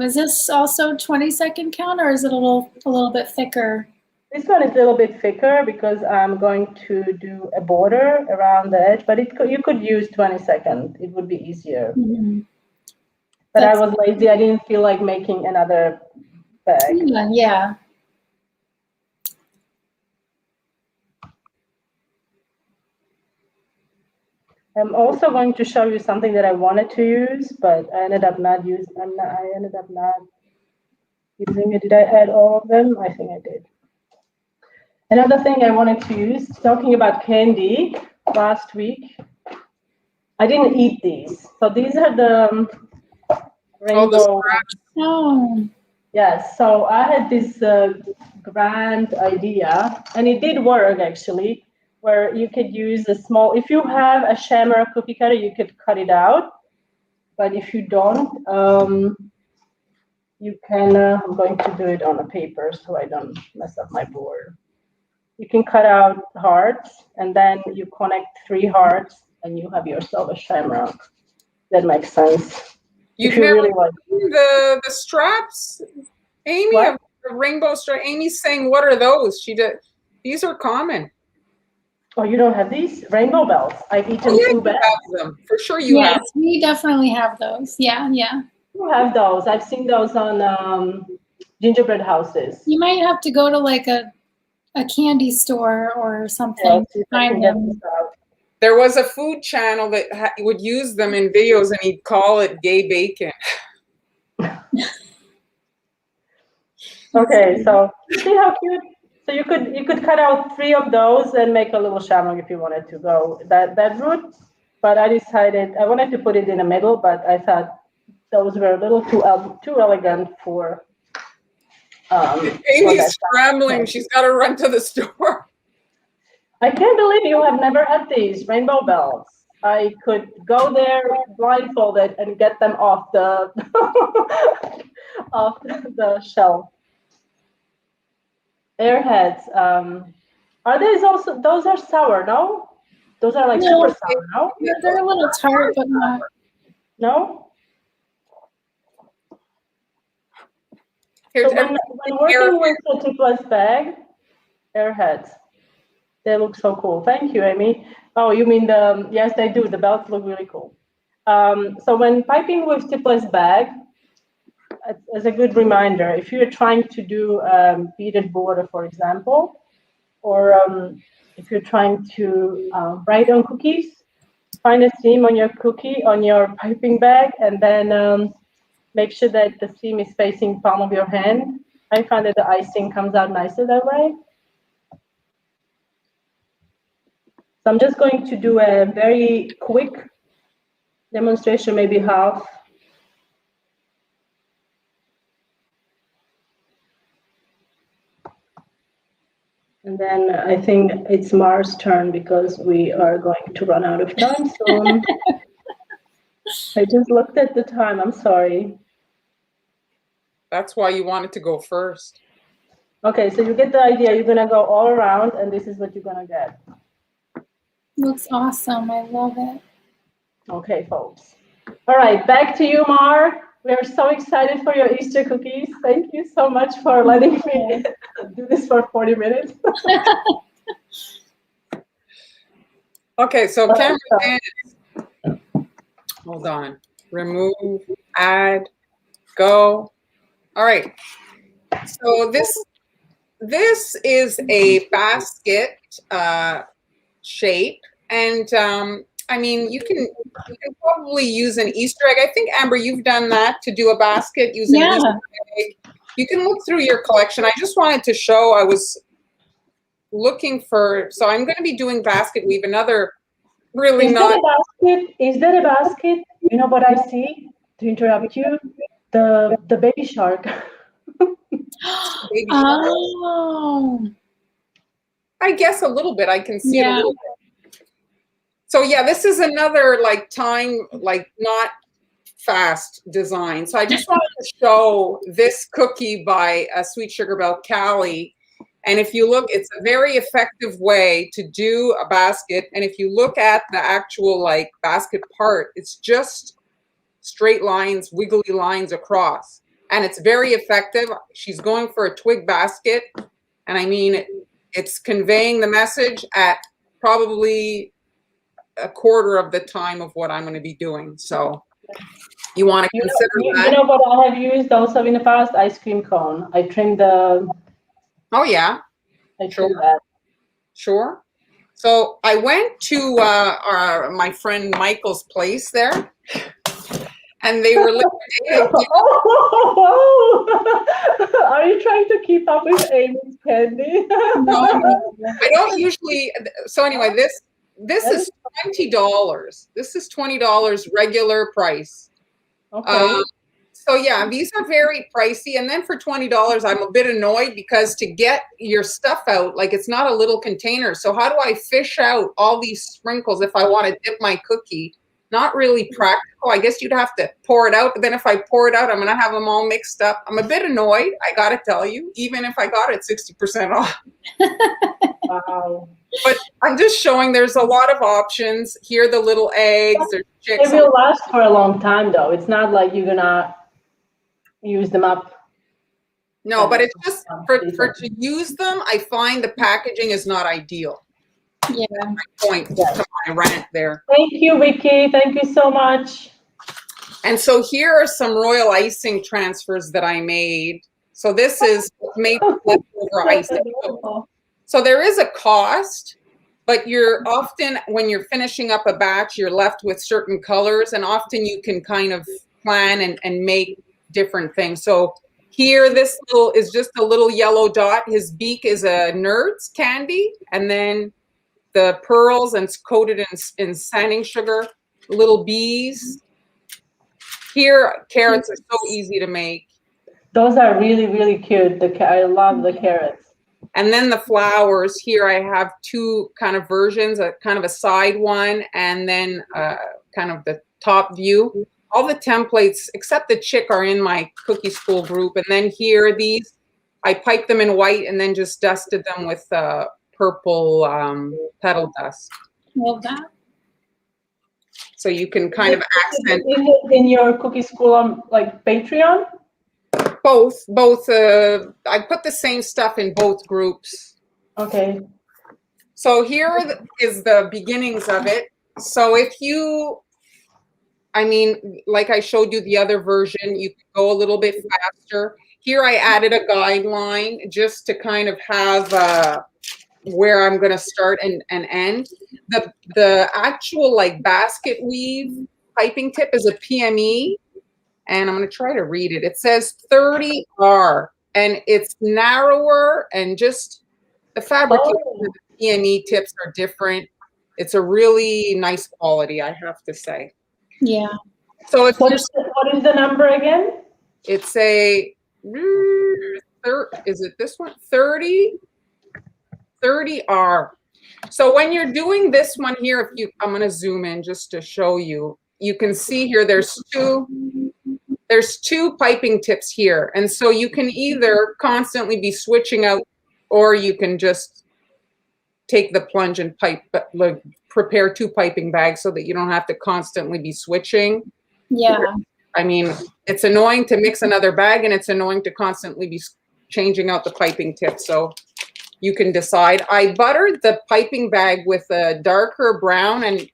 Is this also 20-second count, or is it a little bit thicker? This one is a little bit thicker because I'm going to do a border around the edge, but you could use 20 seconds. It would be easier. Mm-hmm. But I was lazy. I didn't feel like making another bag. Yeah. I'm also going to show you something that I wanted to use, but I ended up not using. I ended up not using it. Did I add all of them? I think I did. Another thing I wanted to use, talking about candy last week, I didn't eat these. So these are the rainbow. Oh. Yes, so I had this grand idea, and it did work actually, where you could use a small, if you have a shamrock cookie cutter, you could cut it out. But if you don't, you can, I'm going to do it on a paper so I don't mess up my board. You can cut out hearts, and then you connect 3 hearts, and you have yourself a shamrock. That makes sense. You've never really seen the straps, Amy, of the rainbow strap. Amy's saying, what are those? These are common. Oh, you don't have these? Rainbow bells. I've eaten 2 bells. You have them. For sure you have. Yes, we definitely have those. Yeah. You have those. I've seen those on gingerbread houses. You might have to go to like a candy store or something Yeah, to find them. There was a food channel that would use them in videos, and he'd call it gay bacon. Okay, so see how cute. So you could cut out 3 of those and make a little shamrock if you wanted to go that route. But I decided I wanted to put it in the middle, but I thought those were a little too elegant for. Amy's scrambling. She's got to run to the store. I can't believe you have never had these rainbow bells. I could go there blindfolded and get them off the off the shelf. Airheads. Are these also? Those are sour, no? Those are like super sour, no? They're a little tart, but not. No. Here's So when working with a tipless bag, Airheads. They look so cool. Thank you, Amy. Oh, you mean the, yes, they do. The belts look really cool. So when piping with tipless bag, as a good reminder, if you're trying to do beaded border, for example, or if you're trying to write on cookies, find a seam on your piping bag, and then make sure that the seam is facing palm of your hand. I find that the icing comes out nicer that way. So I'm just going to do a very quick demonstration, maybe half. And then I think it's Mars' turn because we are going to run out of time soon. I just looked at the time. I'm sorry. That's why you wanted to go first. Okay, so you get the idea. You're going to go all around, and this is what you're going to get. Looks awesome. I love it. Okay, folks. All right, back to you, Mar. We are so excited for your Easter cookies. Thank you so much for letting me do this for 40 minutes. Okay, so camera is, hold on. Remove, add, go. All right. So this is a basket shape, and I mean, you can probably use an Easter egg. I think, Amber, you've done that to do a basket using an Easter egg. You can look through your collection. I just wanted to show, I was looking for, so I'm going to be doing basket weave, another really Is that a basket? You know what I see? To interrupt you? The baby shark. Baby shark. Oh. I guess a little bit. I can see it a little bit. So yeah, this is another like time, like not fast design. So I just wanted to show this cookie by Sweet Sugar Belle Callie. And if you look, it's a very effective way to do a basket. And if you look at the actual like basket part, it's just straight lines, wiggly lines across. And it's very effective. She's going for a twig basket. And I mean, it's conveying the message at probably a quarter of the time of what I'm going to be doing. So you want to consider that. You know what I have used also in the past? Ice cream cone. I trimmed the... Oh, yeah. I trimmed that. Sure. So I went to my friend Michael's place there, and they were liquidating. Are you trying to keep up with Amy's candy? No, I don't usually. So anyway, this is $20. This is $20 regular price. Okay. So yeah, these are very pricey. And then for $20, I'm a bit annoyed because to get your stuff out, like it's not a little container. So how do I fish out all these sprinkles if I want to dip my cookie? Not really practical. I guess you'd have to pour it out. But then if I pour it out, I'm going to have them all mixed up. I'm a bit annoyed, I got to tell you, even if I got it 60% off. Wow. But I'm just showing there's a lot of options. Here are the little eggs. There's chicks. It will last for a long time, though. It's not like you're going to use them up. No, but it's just for to use them, I find the packaging is not ideal. Yeah. My point to my rant there. Thank you, Vicky. Thank you so much. And so here are some royal icing transfers that I made. So this is made with leftover icing. So there is a cost, but you're often, when you're finishing up a batch, you're left with certain colors, and often you can kind of plan and make different things. So here, this little is just a little yellow dot. His beak is a Nerds candy, and then the pearls, and it's coated in sanding sugar, little bees. Here, carrots are so easy to make. Those are really, really cute. I love the carrots. And then the flowers, here I have two kind of versions, a kind of a side one, and then kind of the top view. All the templates, except the chick, are in my cookie school group. And then here, these, I piped them in white and then just dusted them with purple petal dust. Love that. So you can kind of accent. In your cookie school, like Patreon? Both. I put the same stuff in both groups. Okay. So here is the beginnings of it. So if you, I mean, like I showed you the other version, you can go a little bit faster. Here I added a guideline just to kind of have where I'm going to start and end. The actual like basket weave piping tip is a PME, and I'm going to try to read it. It says 30R, and it's narrower, and just the fabrication of the PME tips are different. It's a really nice quality, I have to say. Yeah. So if what is the number again? It's a, is it this one? 30R. So when you're doing this one here, if you, I'm going to zoom in just to show you. You can see here there's two piping tips here, and so you can either constantly be switching out, or you can just take the plunge and pipe, like prepare two piping bags so that you don't have to constantly be switching. Yeah. I mean, it's annoying to mix another bag, and it's annoying to constantly be changing out the piping tip. So you can decide. I buttered the piping bag with a darker brown, and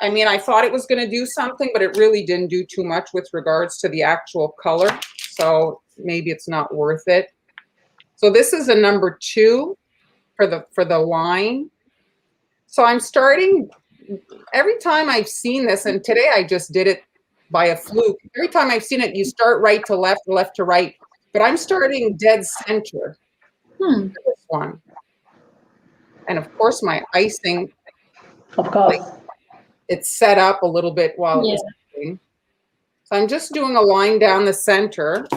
I mean, I thought it was going to do something, but it really didn't do too much with regards to the actual color. So maybe it's not worth it. So this is a number 2 for the line. So I'm starting, every time I've seen this, and today I just did it by a fluke. Every time I've seen it, you start right to left, left to right. But I'm starting dead center for this one. And of course, my icing, of course, it's set up a little bit while it was icing. So I'm just doing a line down the center.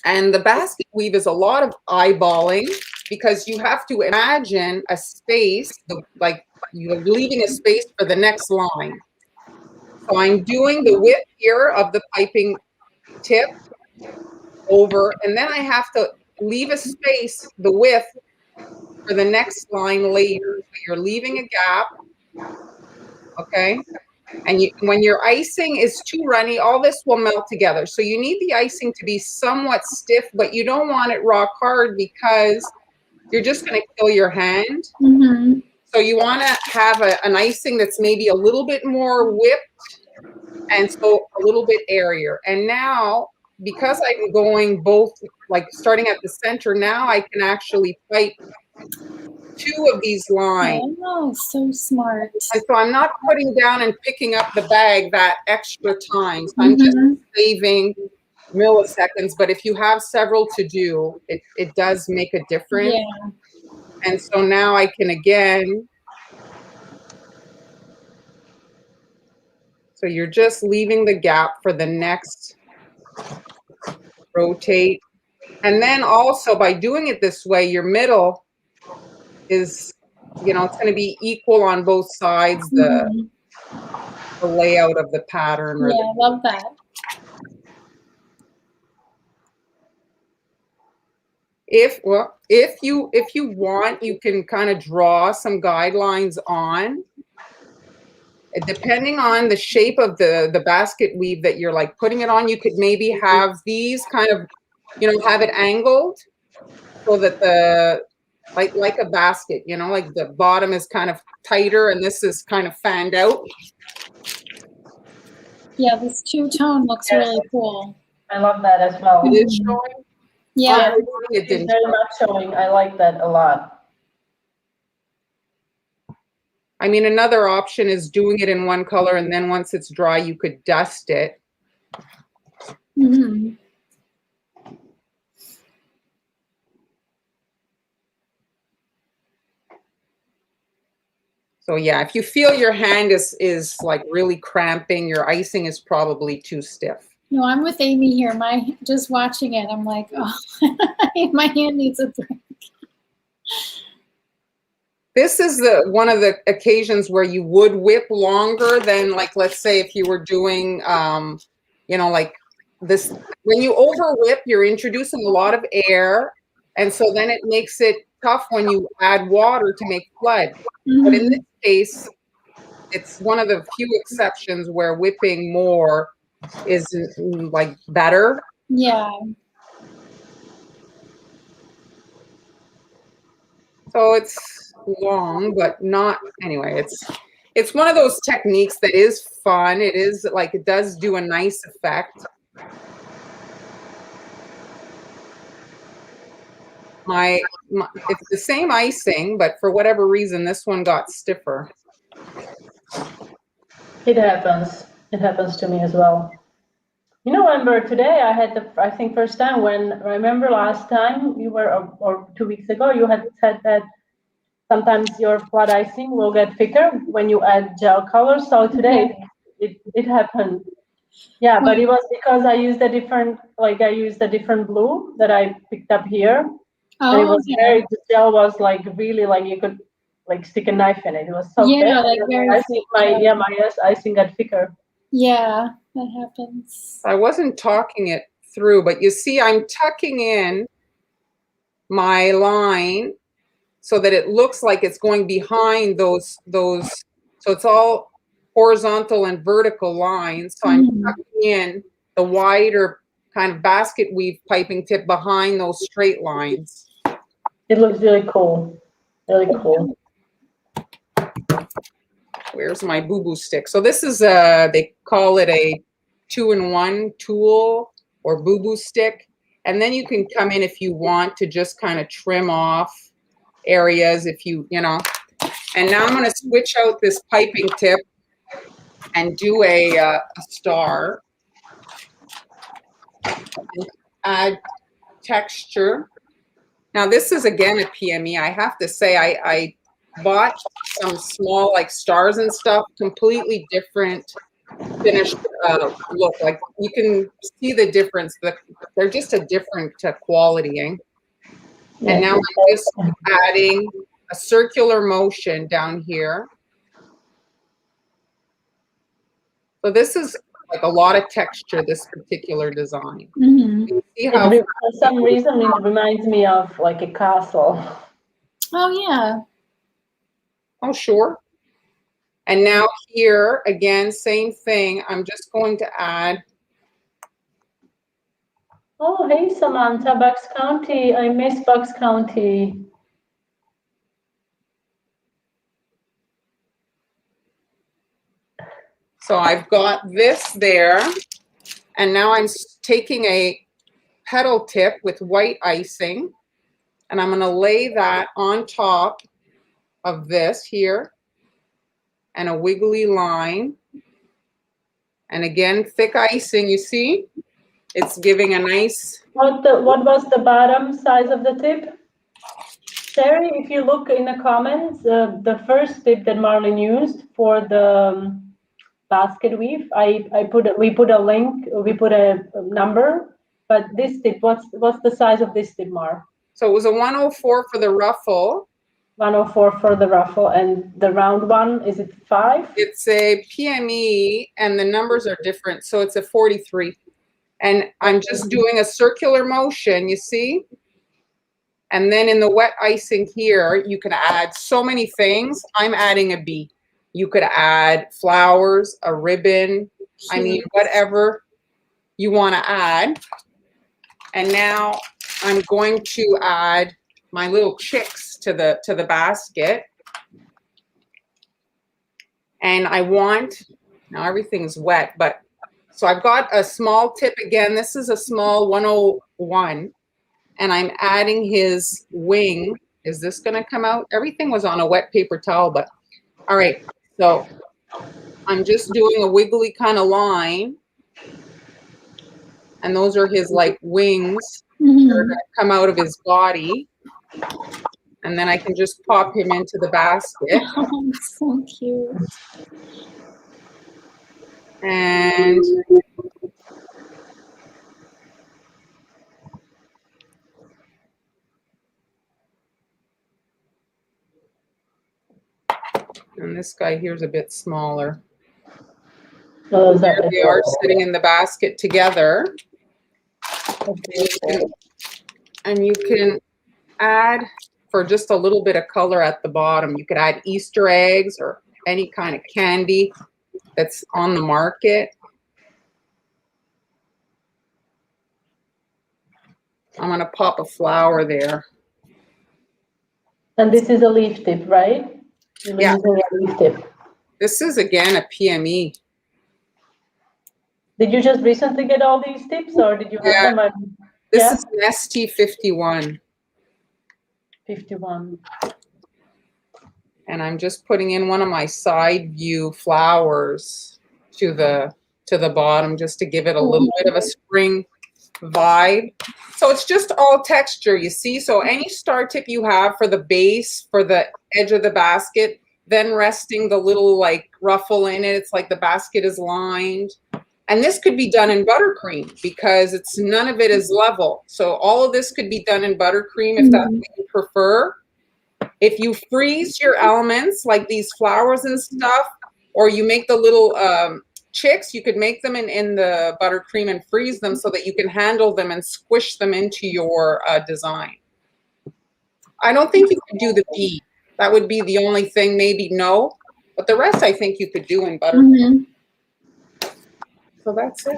And the basket weave is a lot of eyeballing, because you have to imagine a space, like you're leaving a space for the next line. So I'm doing the width here of the piping tip over, and then I have to leave a space, the width, for the next line later. So you're leaving a gap, okay? And when your icing is too runny, all this will melt together. So you need the icing to be somewhat stiff, but you don't want it rock hard, because you're just going to kill your hand. Mm-hmm. So you want to have an icing that's maybe a little bit more whipped, and so a little bit airier. And now, because I'm going both, like starting at the center, now I can actually pipe 2 of these lines. Oh, so smart. And so I'm not putting down and picking up the bag that extra time. So I'm just saving milliseconds. But if you have several to do, it does make a difference. Yeah. And so now I can again. So you're just leaving the gap for the next rotate. And then also by doing it this way, your middle is, you know, it's going to be equal on both sides, the layout of the pattern. Yeah, I love that. If you want, you can kind of draw some guidelines on, depending on the shape of the basket weave that you're like putting it on. You could maybe have these kind of, you know, have it angled so that the, like a basket, you know, like the bottom is kind of tighter and this is kind of fanned out. Yeah, this two-tone looks really cool. I love that as well. It is showing. Yeah. It didn't. It's very much showing. I like that a lot. I mean, another option is doing it in one color, and then once it's dry, you could dust it. Mm-hmm. So yeah, if you feel your hand is like really cramping, your icing is probably too stiff. No, I'm with Amy here. Just watching it, I'm like, oh, my hand needs a break. This is one of the occasions where you would whip longer than, like, let's say if you were doing, you know, like this. When you over whip, you're introducing a lot of air, and so then it makes it tough when you add water to make flood. Mm-hmm. But in this case, it's one of the few exceptions where whipping more is like better. Yeah. So it's long, but not, anyway, it's one of those techniques that is fun. It is like, it does do a nice effect. It's the same icing, but for whatever reason, this one got stiffer. It happens. It happens to me as well. You know, Amber, today I had I think first time when, remember last time you were, or 2 weeks ago, you had said that sometimes your flat icing will get thicker when you add gel color. So today it happened. Yeah, but it was because I used a different blue that I picked up here. Oh, and it was the gel was like really like you could like stick a knife in it. It was so thick. Like very thick. My icing got thicker. Yeah, that happens. I wasn't talking it through, but you see, I'm tucking in my line so that it looks like it's going behind those. So it's all horizontal and vertical lines. So I'm tucking in the wider kind of basket weave piping tip behind those straight lines. It looks really cool. Really cool. Where's my boo-boo stick? So this is they call it a 2-in-1 tool or boo-boo stick. And then you can come in if you want to just kind of trim off areas if you know. And now I'm going to switch out this piping tip and do a star. And add texture. Now this is again a PME. I have to say I bought some small like stars and stuff, completely different finished look. Like you can see the difference. They're just a different quality. Eh? Yeah. And now I'm just adding a circular motion down here. So this is like a lot of texture, this particular design. Mm-hmm. You see how for some reason it reminds me of like a castle. Oh yeah. Oh sure. And now here again, same thing. I'm just going to add. Oh hey Samantha, Bucks County. I miss Bucks County. So I've got this there, and now I'm taking a petal tip with white icing, and I'm going to lay that on top of this here, and a wiggly line. And again, thick icing, you see? It's giving a nice... What was the bottom size of the tip? Sherry, if you look in the comments, the first tip that Marlene used for the basket weave, we put a link, we put a number, but this tip, what's the size of this tip, Mar? So it was a 104 for the ruffle. 104 for the ruffle, and the round one, is it 5? It's a PME, and the numbers are different, so it's a 43. And I'm just doing a circular motion, you see? And then in the wet icing here, you can add so many things. I'm adding a bee. You could add flowers, a ribbon, I mean, whatever you want to add. And now I'm going to add my little chicks to the basket. And I want, now everything's wet, but so I've got a small tip again. This is a small 101. and I'm adding his wing. Is this going to come out? Everything was on a wet paper towel, but all right. So I'm just doing a wiggly kind of line, and those are his like wings that are going to come out of his body. And then I can just pop him into the basket. Oh, so cute. And this guy here is a bit smaller. Oh, There they are sitting in the basket together. And you can add, for just a little bit of color at the bottom, you could add Easter eggs or any kind of candy that's on the market. I'm going to pop a flower there. And this is a leaf tip, right? Yeah. A leaf tip. This is, again, a PME. Did you just recently get all these tips, or did you have them? This is an ST51. 51. And I'm just putting in one of my side view flowers to the bottom just to give it a little bit of a spring vibe. So it's just all texture, you see. So any star tip you have for the base, for the edge of the basket, then resting the little like ruffle in it, it's like the basket is lined. And this could be done in buttercream because it's none of it is level. So all of this could be done in buttercream if that's what you prefer. If you freeze your elements like these flowers and stuff, or you make the little chicks, you could make them in the buttercream and freeze them so that you can handle them and squish them into your design. I don't think you could do the bee. That would be the only thing, maybe no. But the rest I think you could do in buttercream. So that's it.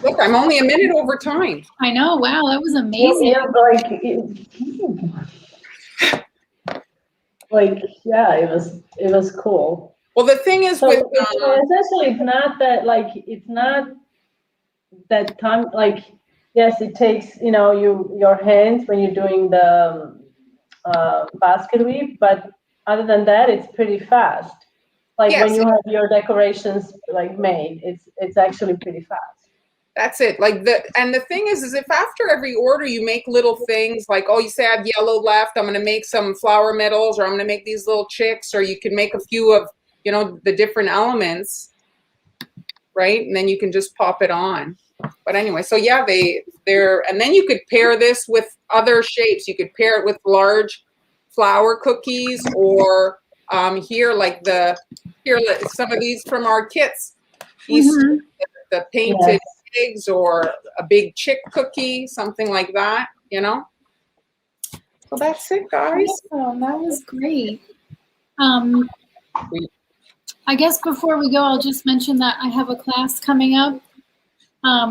Look, I'm only a minute over time. I know. Wow, that was amazing. It was cool. Well, the thing is, so with essentially, it's not that time. Like, yes, it takes your hands when you're doing the basket weave, but other than that, it's pretty fast. Like when you have your decorations like made, it's actually pretty fast. That's it. Like the thing is if after every order you make little things like, oh, you say I have yellow left, I'm going to make some flower medals, or I'm going to make these little chicks, or you can make a few of, the different elements, right? And then you can just pop it on. But anyway, so yeah, and then you could pair this with other shapes. You could pair it with large flower cookies, or here some of these from our kits, Easter, the painted eggs, or a big chick cookie, something like that, So that's it, guys. Awesome. That was great. I guess before we go, I'll just mention that I have a class coming up.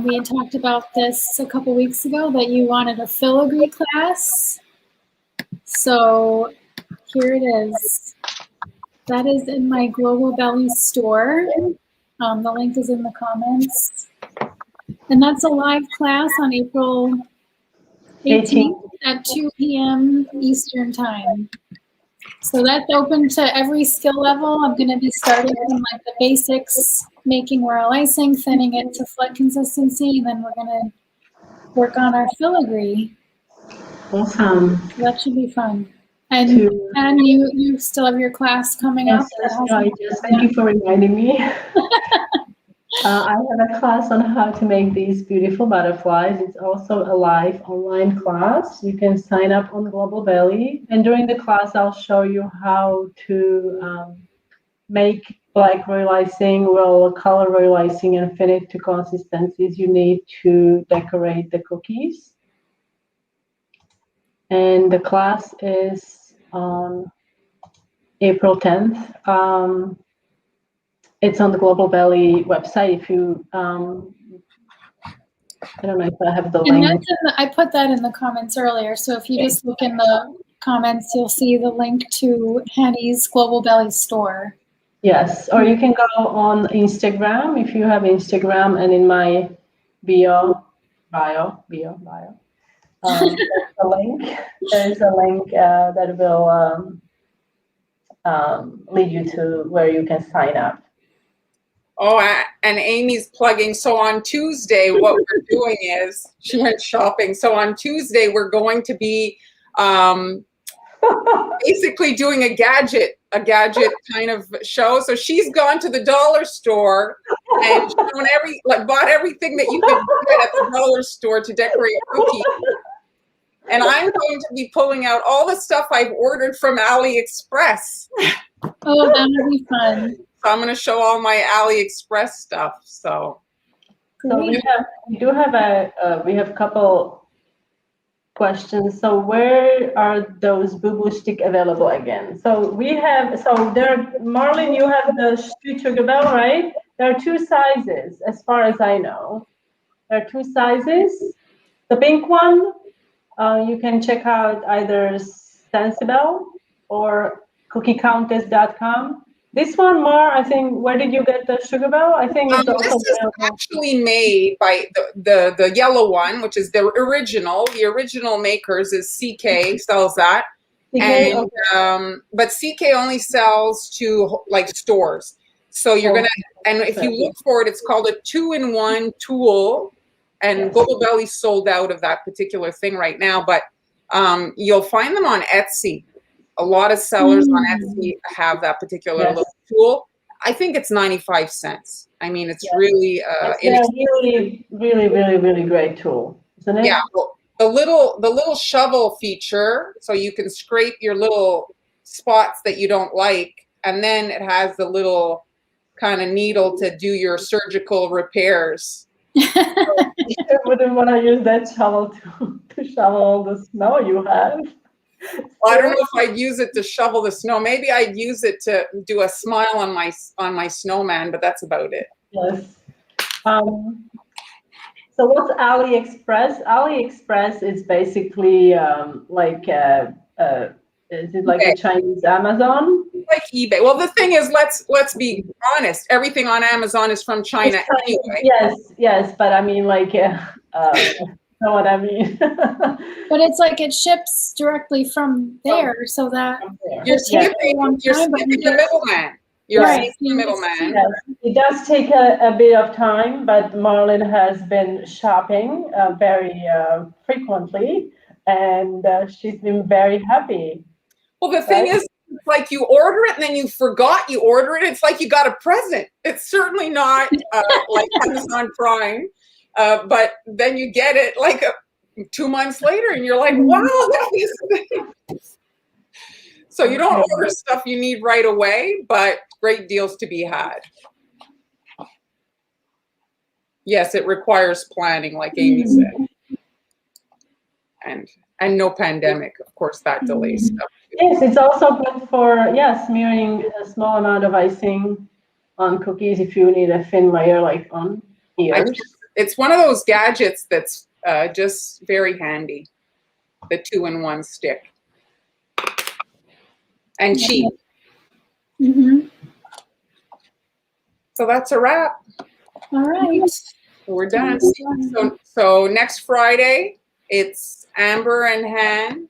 We had talked about this a couple weeks ago, that you wanted a filigree class. So here it is. That is in my Global Belly store. The link is in the comments. And that's a live class on April 18th at 2 p.m. Eastern Time. So that's open to every skill level. I'm going to be starting from like the basics, making royal icing, thinning it to flat consistency, and then we're going to work on our filigree. Awesome. So that should be fun. And you still have your class coming up? Yes, thank you for reminding me. I have a class on how to make these beautiful butterflies. It's also a live online class. You can sign up on Global Belly. And during the class, I'll show you how to make black royal icing, color royal icing, and fin it to consistencies you need to decorate the cookies. And the class is on April 10th. It's on the Global Belly website. If you, I don't know if I have the link. And I put that in the comments earlier. So if you just look in the comments, you'll see the link to Henny's Global Belly store. Yes, or you can go on Instagram if you have Instagram, and in my bio, There's a link. There's a link that will lead you to where you can sign up. Oh, and Amy's plugging. So on Tuesday, what we're doing is, she went shopping. So on Tuesday, we're going to be basically doing a gadget kind of show. So she's gone to the dollar store and shown bought everything that you could get at the dollar store to decorate cookies. And I'm going to be pulling out all the stuff I've ordered from AliExpress. Oh, that would be fun. So I'm going to show all my AliExpress stuff. So we have a couple questions. So where are those boo-boo stick available again? So Marlene, you have the street sugar bell, right? There are two sizes, as far as I know. There are two sizes. The pink one, you can check out either Sensible or cookiecountess.com. This one, Mar, I think, where did you get the sugar bell? I think it's also this is actually made by the yellow one, which is the original. The original makers is CK, sells that. CK, and okay. But CK only sells to like stores. So you're gonna, and if you look for it, it's called a 2-in-1 tool. And Bubble Belly's sold out of that particular thing right now, but you'll find them on Etsy. A lot of sellers on Etsy have that particular little tool. I think it's 95 cents. I mean, it's really it's a really great tool, isn't it? Yeah. Well, the little shovel feature, so you can scrape your little spots that you don't like, and then it has the little kind of needle to do your surgical repairs. You wouldn't want to use that shovel to shovel all the snow you have. Well, I don't know if I'd use it to shovel the snow. Maybe I'd use it to do a smile on my snowman, but that's about it. Yes. So what's AliExpress? AliExpress is basically is it like a Chinese Amazon? Like eBay. Well, the thing is, let's be honest. Everything on Amazon is from China anyway. Yes, but I mean, know what I mean. But it's like it ships directly from there, so that you're skipping the middleman. You're skipping the middleman. Yes, it does take a bit of time, but Marlene has been shopping very frequently, and she's been very happy. Well, the thing is, it's like you order it and then you forgot you order it. It's like you got a present. It's certainly not like Amazon Prime. But then you get it like 2 months later and you're like, wow, that is so you don't order stuff you need right away, but great deals to be had. Yes, it requires planning, like Amy said. And no pandemic, of course, that delays stuff. Yes, it's also good for, smearing a small amount of icing on cookies if you need a thin layer like on ears. It's one of those gadgets that's just very handy, the 2-in-1 stick. And cheap. Mm-hmm. So that's a wrap. All right. We're done. So next Friday, it's Amber and Han.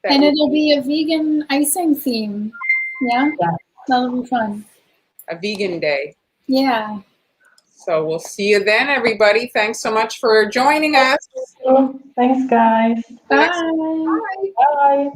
And it'll be a vegan icing theme. Yeah? That'll be fun. A vegan day. Yeah. So we'll see you then, everybody. Thanks so much for joining us. Thanks, guys. Bye. Bye. Bye.